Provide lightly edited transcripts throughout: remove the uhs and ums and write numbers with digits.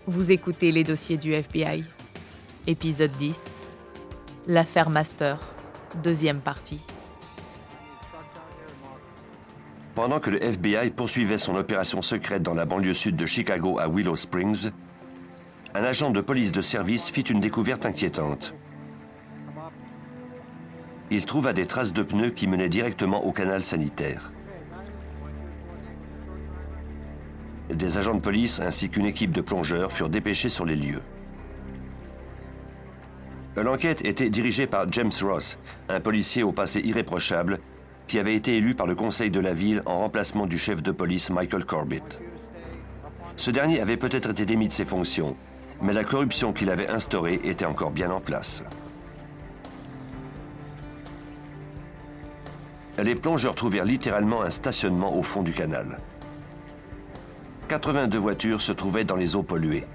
Vous écoutez les dossiers du FBI. Épisode 10. L'affaire Master. Deuxième partie. Pendant que le FBI poursuivait son opération secrète dans la banlieue sud de Chicago à Willow Springs, un agent de police de service fit une découverte inquiétante. Il trouva des traces de pneus qui menaient directement au canal sanitaire. Des agents de police ainsi qu'une équipe de plongeurs furent dépêchés sur les lieux. L'enquête était dirigée par James Ross, un policier au passé irréprochable, qui avait été élu par le conseil de la ville en remplacement du chef de police Michael Corbett. Ce dernier avait peut-être été démis de ses fonctions, mais la corruption qu'il avait instaurée était encore bien en place. Les plongeurs trouvèrent littéralement un stationnement au fond du canal. 82 voitures se trouvaient dans les eaux polluées.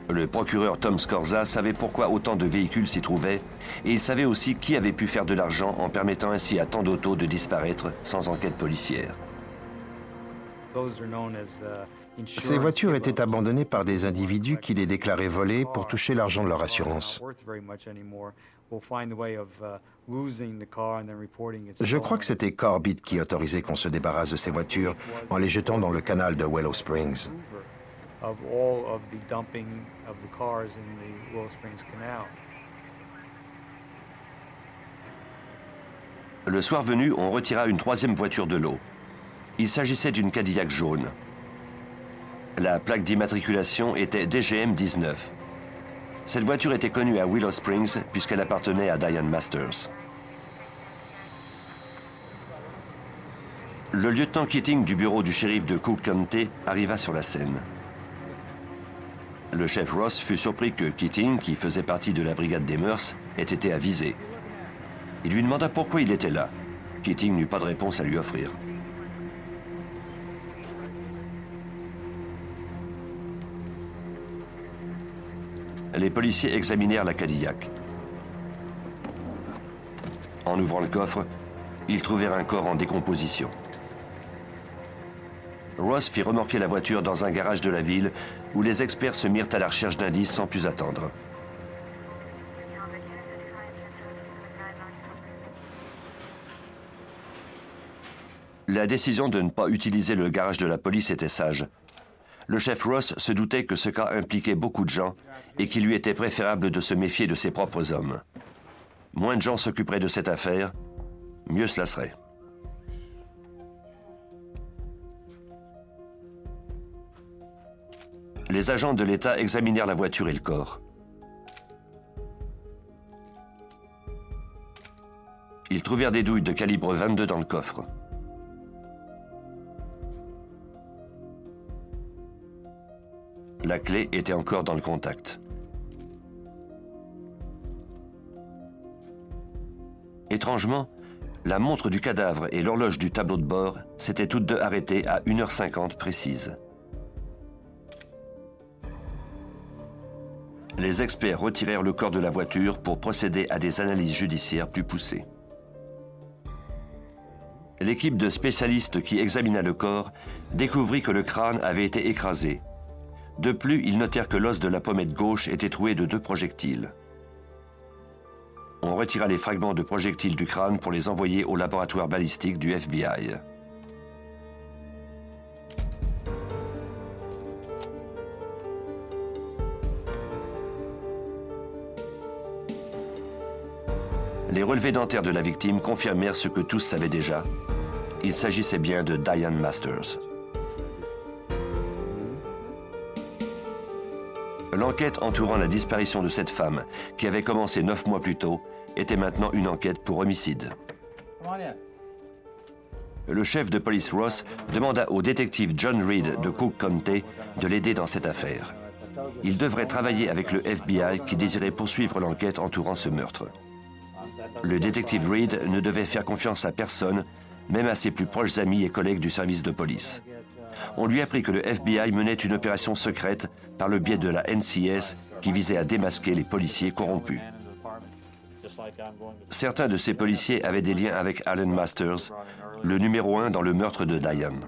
Le procureur Tom Scorza savait pourquoi autant de véhicules s'y trouvaient et il savait aussi qui avait pu faire de l'argent en permettant ainsi à tant d'autos de disparaître sans enquête policière. Ces voitures étaient abandonnées par des individus qui les déclaraient volées pour toucher l'argent de leur assurance. Je crois que c'était Corbett qui autorisait qu'on se débarrasse de ces voitures en les jetant dans le canal de Willow Springs. Le soir venu, on retira une troisième voiture de l'eau. Il s'agissait d'une Cadillac jaune. La plaque d'immatriculation était DGM 19. Cette voiture était connue à Willow Springs puisqu'elle appartenait à Diane Masters. Le lieutenant Keating du bureau du shérif de Cook County arriva sur la scène. Le chef Ross fut surpris que Keating, qui faisait partie de la brigade des mœurs, ait été avisé. Il lui demanda pourquoi il était là. Keating n'eut pas de réponse à lui offrir. Les policiers examinèrent la Cadillac. En ouvrant le coffre, ils trouvèrent un corps en décomposition. Ross fit remorquer la voiture dans un garage de la ville où les experts se mirent à la recherche d'indices sans plus attendre. La décision de ne pas utiliser le garage de la police était sage. Le chef Ross se doutait que ce cas impliquait beaucoup de gens et qu'il lui était préférable de se méfier de ses propres hommes. Moins de gens s'occuperaient de cette affaire, mieux cela serait. Les agents de l'État examinèrent la voiture et le corps. Ils trouvèrent des douilles de calibre 22 dans le coffre. La clé était encore dans le contact. Étrangement, la montre du cadavre et l'horloge du tableau de bord s'étaient toutes deux arrêtées à 1h50 précise. Les experts retirèrent le corps de la voiture pour procéder à des analyses judiciaires plus poussées. L'équipe de spécialistes qui examina le corps découvrit que le crâne avait été écrasé. De plus, ils notèrent que l'os de la pommette gauche était troué de 2 projectiles. On retira les fragments de projectiles du crâne pour les envoyer au laboratoire balistique du FBI. Les relevés dentaires de la victime confirmèrent ce que tous savaient déjà. Il s'agissait bien de Diane Masters. L'enquête entourant la disparition de cette femme, qui avait commencé 9 mois plus tôt, était maintenant une enquête pour homicide. Le chef de police Ross demanda au détective John Reed de Cook County de l'aider dans cette affaire. Il devrait travailler avec le FBI qui désirait poursuivre l'enquête entourant ce meurtre. Le détective Reed ne devait faire confiance à personne, même à ses plus proches amis et collègues du service de police. On lui apprit que le FBI menait une opération secrète par le biais de la NCS qui visait à démasquer les policiers corrompus. Certains de ces policiers avaient des liens avec Alan Masters, le numéro 1 dans le meurtre de Diane.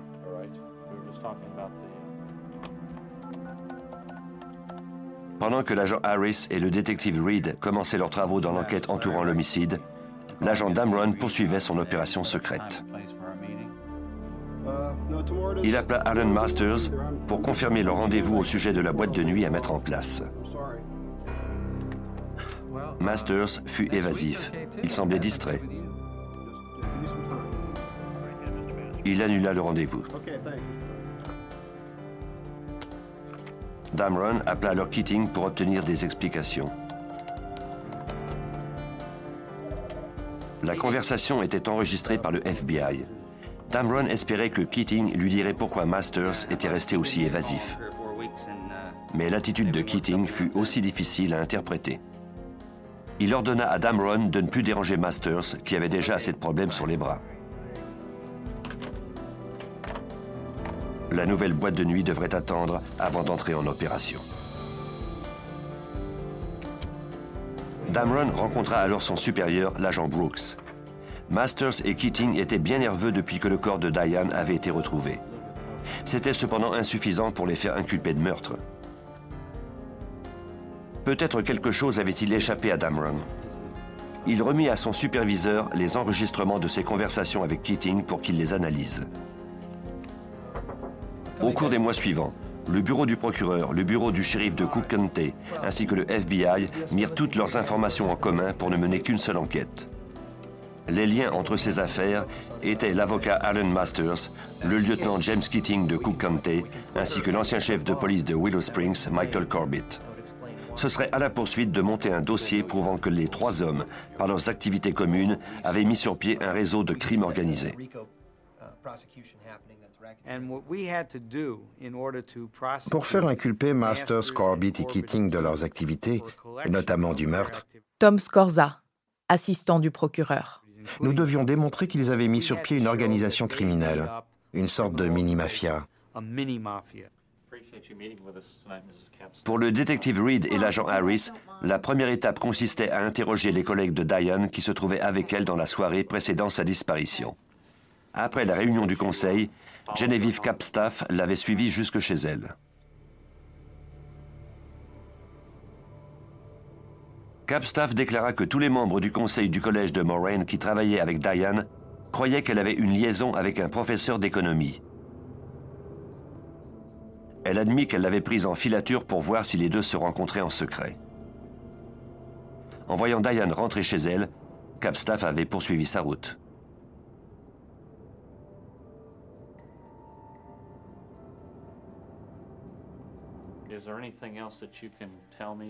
Pendant que l'agent Harris et le détective Reed commençaient leurs travaux dans l'enquête entourant l'homicide, l'agent Damron poursuivait son opération secrète. Il appela Alan Masters pour confirmer leur rendez-vous au sujet de la boîte de nuit à mettre en place. Masters fut évasif. Il semblait distrait. Il annula le rendez-vous. Damron appela alors Keating pour obtenir des explications. La conversation était enregistrée par le FBI. Damron espérait que Keating lui dirait pourquoi Masters était resté aussi évasif. Mais l'attitude de Keating fut aussi difficile à interpréter. Il ordonna à Damron de ne plus déranger Masters, qui avait déjà assez de problèmes sur les bras. La nouvelle boîte de nuit devrait attendre avant d'entrer en opération. Damron rencontra alors son supérieur, l'agent Brooks. Masters et Keating étaient bien nerveux depuis que le corps de Diane avait été retrouvé. C'était cependant insuffisant pour les faire inculper de meurtre. Peut-être quelque chose avait-il échappé à Damron. Il remit à son superviseur les enregistrements de ses conversations avec Keating pour qu'il les analyse. Au cours des mois suivants, le bureau du procureur, le bureau du shérif de Cook County, ainsi que le FBI mirent toutes leurs informations en commun pour ne mener qu'une seule enquête. Les liens entre ces affaires étaient l'avocat Alan Masters, le lieutenant James Keating de Cook County, ainsi que l'ancien chef de police de Willow Springs, Michael Corbett. Ce serait à la poursuite de monter un dossier prouvant que les trois hommes, par leurs activités communes, avaient mis sur pied un réseau de crimes organisés. Pour faire inculper Masters, Corbett et Keating de leurs activités, et notamment du meurtre, Tom Scorza, assistant du procureur. nous devions démontrer qu'ils avaient mis sur pied une organisation criminelle, une sorte de mini-mafia. Pour le détective Reed et l'agent Harris, la première étape consistait à interroger les collègues de Diane qui se trouvaient avec elle dans la soirée précédant sa disparition. Après la réunion du conseil, Genevieve Capstaff l'avait suivie jusque chez elle. Capstaff déclara que tous les membres du conseil du collège de Moraine qui travaillaient avec Diane croyaient qu'elle avait une liaison avec un professeur d'économie. Elle admit qu'elle l'avait prise en filature pour voir si les deux se rencontraient en secret. En voyant Diane rentrer chez elle, Capstaff avait poursuivi sa route.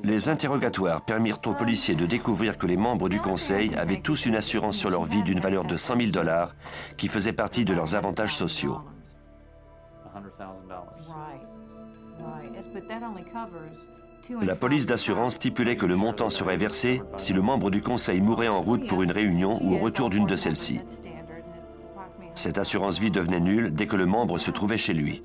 Les interrogatoires permirent aux policiers de découvrir que les membres du conseil avaient tous une assurance sur leur vie d'une valeur de 100 000 $ qui faisait partie de leurs avantages sociaux. La police d'assurance stipulait que le montant serait versé si le membre du conseil mourait en route pour une réunion ou au retour d'une de celles-ci. Cette assurance vie devenait nulle dès que le membre se trouvait chez lui.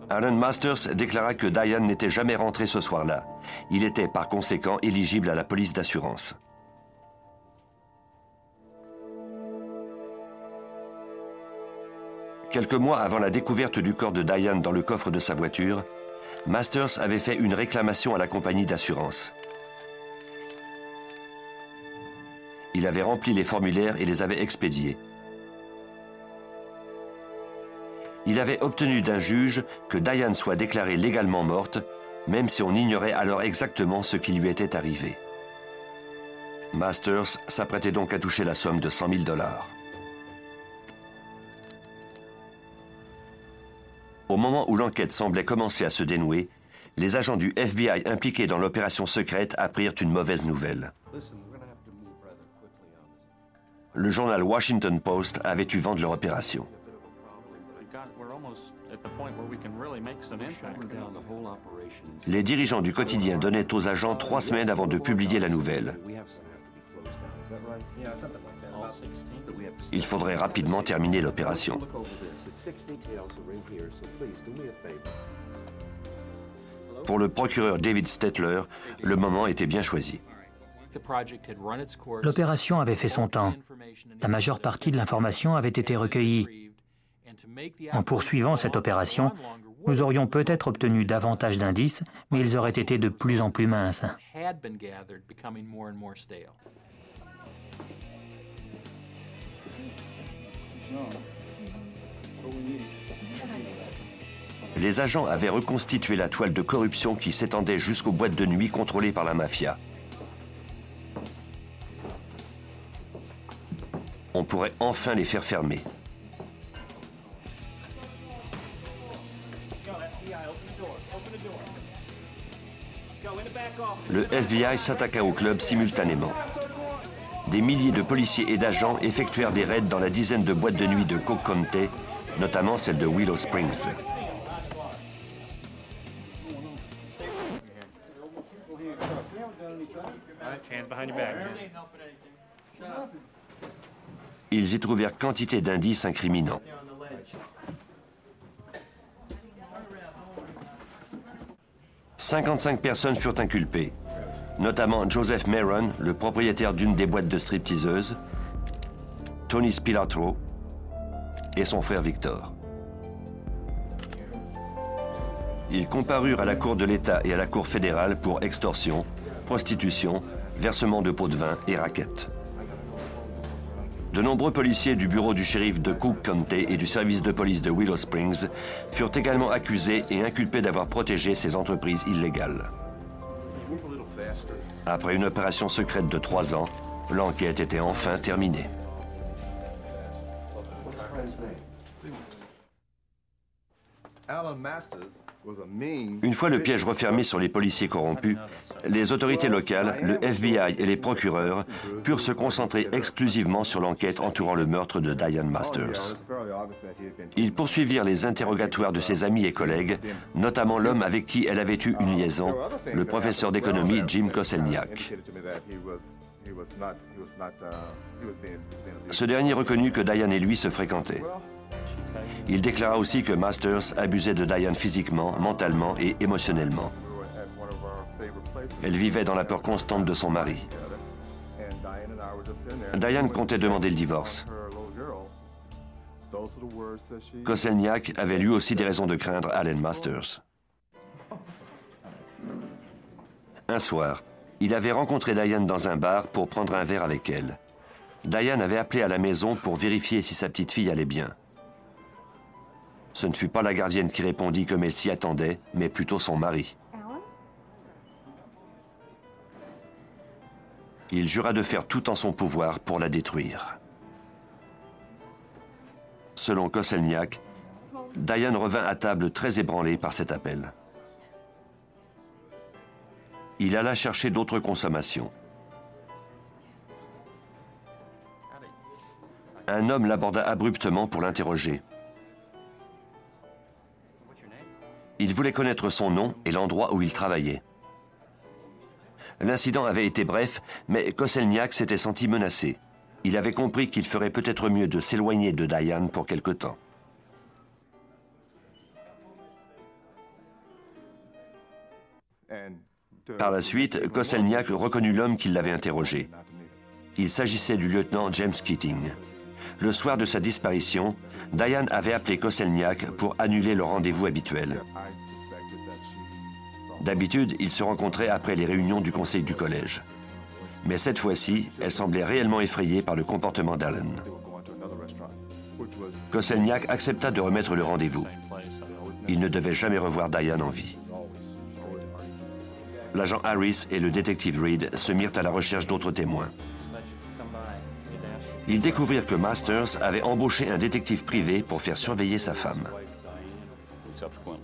Alan Masters déclara que Diane n'était jamais rentré ce soir-là. Il était par conséquent éligible à la police d'assurance. Quelques mois avant la découverte du corps de Diane dans le coffre de sa voiture, Masters avait fait une réclamation à la compagnie d'assurance. Il avait rempli les formulaires et les avait expédiés. Il avait obtenu d'un juge que Diane soit déclarée légalement morte, même si on ignorait alors exactement ce qui lui était arrivé. Masters s'apprêtait donc à toucher la somme de 100 000 $. Au moment où l'enquête semblait commencer à se dénouer, les agents du FBI impliqués dans l'opération secrète apprirent une mauvaise nouvelle. Le journal Washington Post avait eu vent de leur opération. Les dirigeants du quotidien donnaient aux agents 3 semaines avant de publier la nouvelle. Il faudrait rapidement terminer l'opération. Pour le procureur David Stetler, le moment était bien choisi. L'opération avait fait son temps. La majeure partie de l'information avait été recueillie. En poursuivant cette opération, Nous aurions peut-être obtenu davantage d'indices, mais ils auraient été de plus en plus minces. Les agents avaient reconstitué la toile de corruption qui s'étendait jusqu'aux boîtes de nuit contrôlées par la mafia. On pourrait enfin les faire fermer. Le FBI s'attaqua au club simultanément. Des milliers de policiers et d'agents effectuèrent des raids dans la dizaine de boîtes de nuit de Cook County, notamment celle de Willow Springs. Ils y trouvèrent quantité d'indices incriminants. « 55 personnes furent inculpées, notamment Joseph Maron, le propriétaire d'une des boîtes de stripteaseuses, Tony Spilatro et son frère Victor. Ils comparurent à la Cour de l'État et à la Cour fédérale pour extorsion, prostitution, versement de pots de vin et racket. De nombreux policiers du bureau du shérif de Cook County et du service de police de Willow Springs furent également accusés et inculpés d'avoir protégé ces entreprises illégales. Après une opération secrète de 3 ans, l'enquête était enfin terminée. Une fois le piège refermé sur les policiers corrompus, les autorités locales, le FBI et les procureurs purent se concentrer exclusivement sur l'enquête entourant le meurtre de Diane Masters. Ils poursuivirent les interrogatoires de ses amis et collègues, notamment l'homme avec qui elle avait eu une liaison, le professeur d'économie Jim Koselniak. Ce dernier reconnut que Diane et lui se fréquentaient. Il déclara aussi que Masters abusait de Diane physiquement, mentalement et émotionnellement. Elle vivait dans la peur constante de son mari. Diane comptait demander le divorce. Koselniak avait lui aussi des raisons de craindre Allen Masters. Un soir, il avait rencontré Diane dans un bar pour prendre un verre avec elle. Diane avait appelé à la maison pour vérifier si sa petite fille allait bien. Ce ne fut pas la gardienne qui répondit comme elle s'y attendait, mais plutôt son mari. Il jura de faire tout en son pouvoir pour la détruire. Selon Koselniak, Diane revint à table très ébranlée par cet appel. Il alla chercher d'autres consommations. Un homme l'aborda abruptement pour l'interroger. Il voulait connaître son nom et l'endroit où il travaillait. L'incident avait été bref, mais Koselniak s'était senti menacé. Il avait compris qu'il ferait peut-être mieux de s'éloigner de Diane pour quelque temps. Par la suite, Koselniak reconnut l'homme qui l'avait interrogé. Il s'agissait du lieutenant James Keating. Le soir de sa disparition, Diane avait appelé Koselniak pour annuler le rendez-vous habituel. D'habitude, ils se rencontraient après les réunions du conseil du collège. Mais cette fois-ci, elle semblait réellement effrayée par le comportement d'Allen. Koselniak accepta de remettre le rendez-vous. Il ne devait jamais revoir Diane en vie. L'agent Harris et le détective Reed se mirent à la recherche d'autres témoins. Ils découvrirent que Masters avait embauché un détective privé pour faire surveiller sa femme.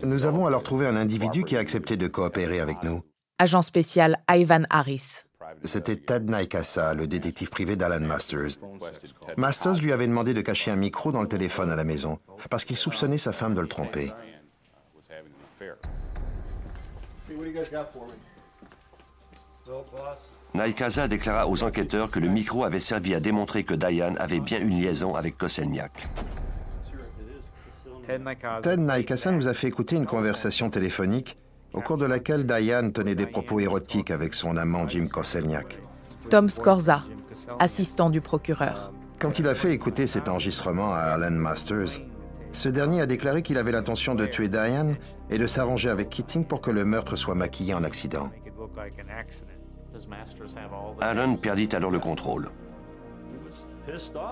Nous avons alors trouvé un individu qui a accepté de coopérer avec nous. Agent spécial Ivan Harris. C'était Ted Naikasa, le détective privé d'Alan Masters. Masters lui avait demandé de cacher un micro dans le téléphone à la maison, parce qu'il soupçonnait sa femme de le tromper. Naikasa déclara aux enquêteurs que le micro avait servi à démontrer que Diane avait bien une liaison avec Koselniak. Ted Naikasa nous a fait écouter une conversation téléphonique au cours de laquelle Diane tenait des propos érotiques avec son amant Jim Koselniak. Tom Scorza, assistant du procureur. Quand il a fait écouter cet enregistrement à Alan Masters, Ce dernier a déclaré qu'il avait l'intention de tuer Diane et de s'arranger avec Keating pour que le meurtre soit maquillé en accident. Allen perdit alors le contrôle.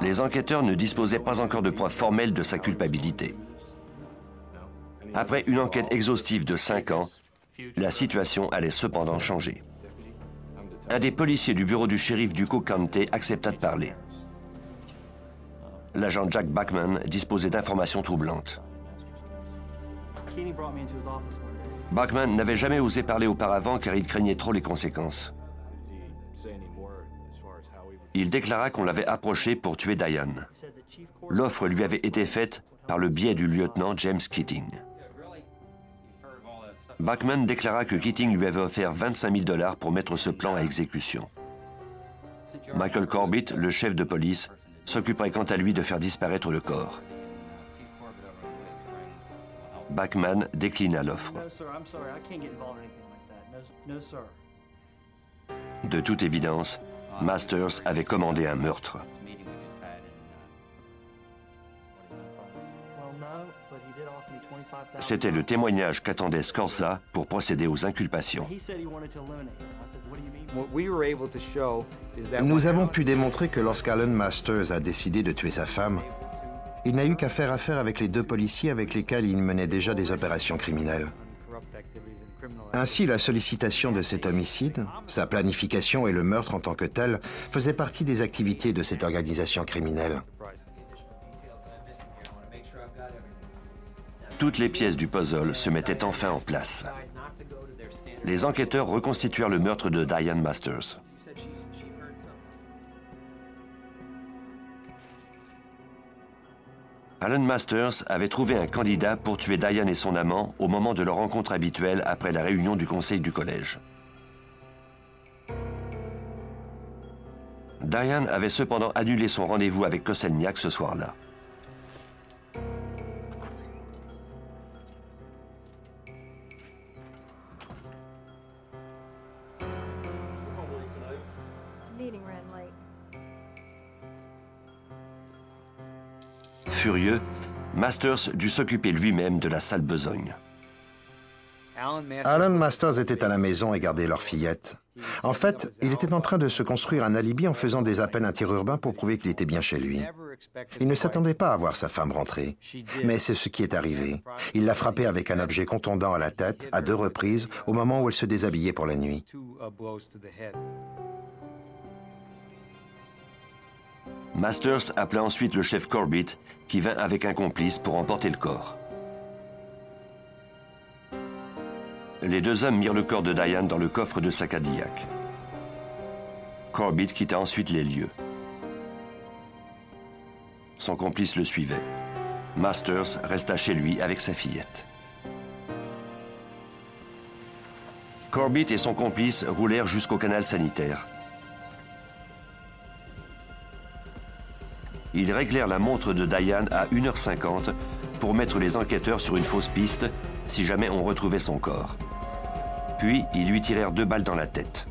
Les enquêteurs ne disposaient pas encore de preuves formelles de sa culpabilité. Après une enquête exhaustive de 5 ans, la situation allait cependant changer. Un des policiers du bureau du shérif du Cook County accepta de parler. L'agent Jack Bachman disposait d'informations troublantes. Bachman n'avait jamais osé parler auparavant car il craignait trop les conséquences. Il déclara qu'on l'avait approché pour tuer Diane. L'offre lui avait été faite par le biais du lieutenant James Keating. Bachman déclara que Keating lui avait offert 25 000 $ pour mettre ce plan à exécution. Michael Corbett, le chef de police, s'occuperait quant à lui de faire disparaître le corps. Bachman déclina l'offre. De toute évidence, Masters avait commandé un meurtre. C'était le témoignage qu'attendait Scorza pour procéder aux inculpations. Nous avons pu démontrer que lorsqu'Alan Masters a décidé de tuer sa femme, il n'a eu qu'à faire affaire avec les 2 policiers avec lesquels il menait déjà des opérations criminelles. Ainsi, la sollicitation de cet homicide, sa planification et le meurtre en tant que tel faisaient partie des activités de cette organisation criminelle. Toutes les pièces du puzzle se mettaient enfin en place. Les enquêteurs reconstituèrent le meurtre de Diane Masters. Alan Masters avait trouvé un candidat pour tuer Diane et son amant au moment de leur rencontre habituelle après la réunion du conseil du collège. Diane avait cependant annulé son rendez-vous avec Koselniak ce soir-là. Furieux, Masters dut s'occuper lui-même de la sale besogne. Alan Masters était à la maison et gardait leur fillette. En fait, il était en train de se construire un alibi en faisant des appels interurbains pour prouver qu'il était bien chez lui. Il ne s'attendait pas à voir sa femme rentrer, mais c'est ce qui est arrivé. Il l'a frappée avec un objet contondant à la tête à 2 reprises au moment où elle se déshabillait pour la nuit. Masters appela ensuite le chef Corbett, qui vint avec un complice pour emporter le corps. Les 2 hommes mirent le corps de Diane dans le coffre de sa Cadillac. Corbett quitta ensuite les lieux. Son complice le suivait. Masters resta chez lui avec sa fillette. Corbett et son complice roulèrent jusqu'au canal sanitaire. Ils réglèrent la montre de Diane à 1h50 pour mettre les enquêteurs sur une fausse piste si jamais on retrouvait son corps. Puis, ils lui tirèrent 2 balles dans la tête.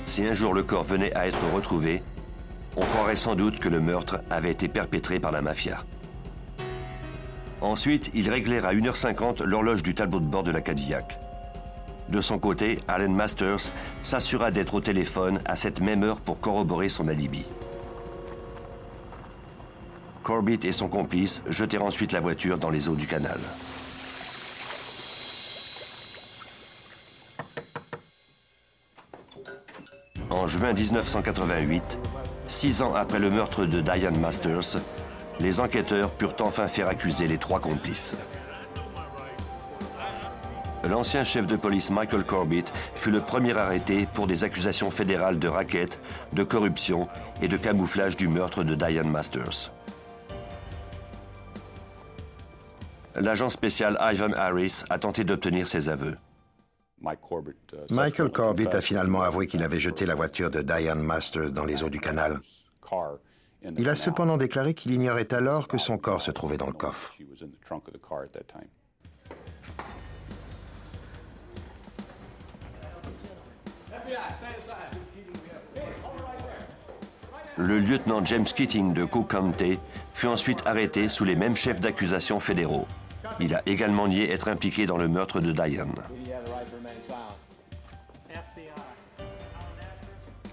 Si un jour le corps venait à être retrouvé, on croirait sans doute que le meurtre avait été perpétré par la mafia. Ensuite, ils réglèrent à 1h50 l'horloge du tableau de bord de la Cadillac. De son côté, Alan Masters s'assura d'être au téléphone à cette même heure pour corroborer son alibi. Corbett et son complice jetèrent ensuite la voiture dans les eaux du canal. En juin 1988, 6 ans après le meurtre de Diane Masters, les enquêteurs purent enfin faire accuser les 3 complices. L'ancien chef de police Michael Corbett fut le premier arrêté pour des accusations fédérales de racket, de corruption et de camouflage du meurtre de Diane Masters. L'agent spécial Ivan Harris a tenté d'obtenir ses aveux. Michael Corbett a finalement avoué qu'il avait jeté la voiture de Diane Masters dans les eaux du canal. Il a cependant déclaré qu'il ignorait alors que son corps se trouvait dans le coffre. Le lieutenant James Keating de Cook County fut ensuite arrêté sous les mêmes chefs d'accusation fédéraux. Il a également nié être impliqué dans le meurtre de Diane.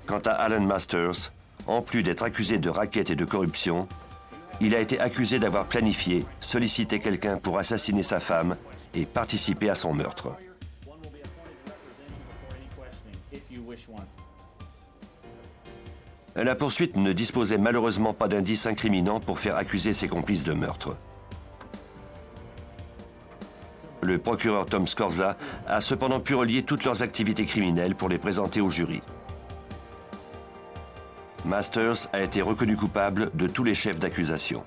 Quant à Alan Masters, en plus d'être accusé de racket et de corruption, il a été accusé d'avoir planifié, sollicité quelqu'un pour assassiner sa femme et participer à son meurtre. La poursuite ne disposait malheureusement pas d'indices incriminants pour faire accuser ses complices de meurtre. Le procureur Tom Scorza a cependant pu relier toutes leurs activités criminelles pour les présenter au jury. Masters a été reconnu coupable de tous les chefs d'accusation.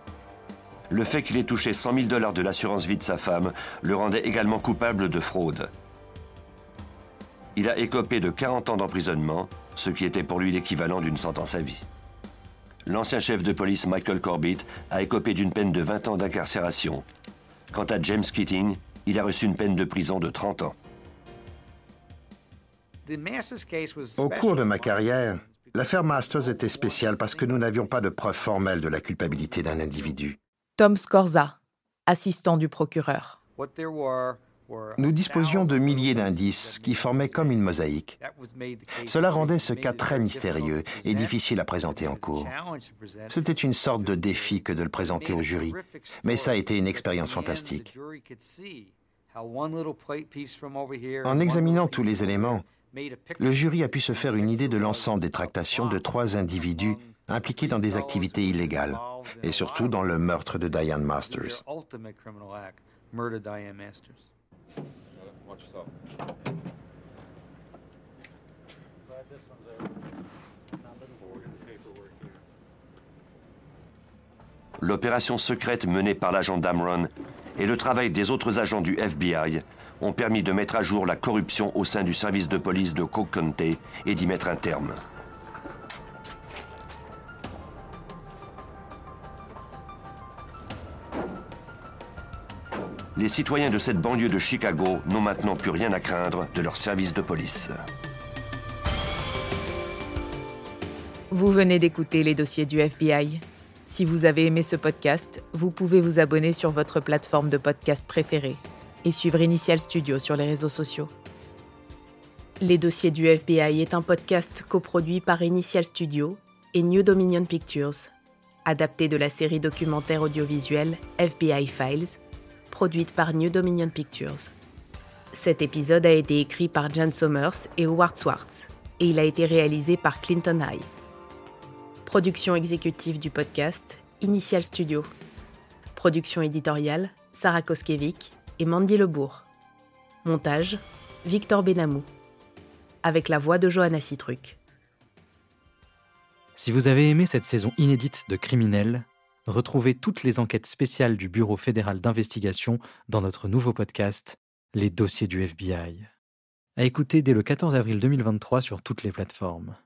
Le fait qu'il ait touché $100 000 de l'assurance vie de sa femme le rendait également coupable de fraude. Il a écopé de 40 ans d'emprisonnement, ce qui était pour lui l'équivalent d'une sentence à vie. L'ancien chef de police Michael Corbett a écopé d'une peine de 20 ans d'incarcération. Quant à James Keating, il a reçu une peine de prison de 30 ans. Au cours de ma carrière, l'affaire Masters était spéciale parce que nous n'avions pas de preuves formelles de la culpabilité d'un individu. Tom Scorza, assistant du procureur. Nous disposions de milliers d'indices qui formaient comme une mosaïque. Cela rendait ce cas très mystérieux et difficile à présenter en cours. C'était une sorte de défi que de le présenter au jury, mais ça a été une expérience fantastique. En examinant tous les éléments, le jury a pu se faire une idée de l'ensemble des tractations de 3 individus impliqués dans des activités illégales, et surtout dans le meurtre de Diane Masters. L'opération secrète menée par l'agent Damron et le travail des autres agents du FBI ont permis de mettre à jour la corruption au sein du service de police de Cook County et d'y mettre un terme. Les citoyens de cette banlieue de Chicago n'ont maintenant plus rien à craindre de leur service de police. Vous venez d'écouter les dossiers du FBI. Si vous avez aimé ce podcast, vous pouvez vous abonner sur votre plateforme de podcast préférée et suivre Initial Studio sur les réseaux sociaux. Les dossiers du FBI est un podcast coproduit par Initial Studio et New Dominion Pictures, adapté de la série documentaire audiovisuelle FBI Files, produite par New Dominion Pictures. Cet épisode a été écrit par Jan Sommers et Howard Swartz, et il a été réalisé par Clinton High. Production exécutive du podcast, Initial Studio. Production éditoriale, Sarah Koskiewicz et Mandy Lebourg. Montage, Victor Benamou. Avec la voix de Johanna Citruc. Si vous avez aimé cette saison inédite de Criminels, retrouvez toutes les enquêtes spéciales du Bureau fédéral d'investigation dans notre nouveau podcast, Les dossiers du FBI. À écouter dès le 14 avril 2023 sur toutes les plateformes.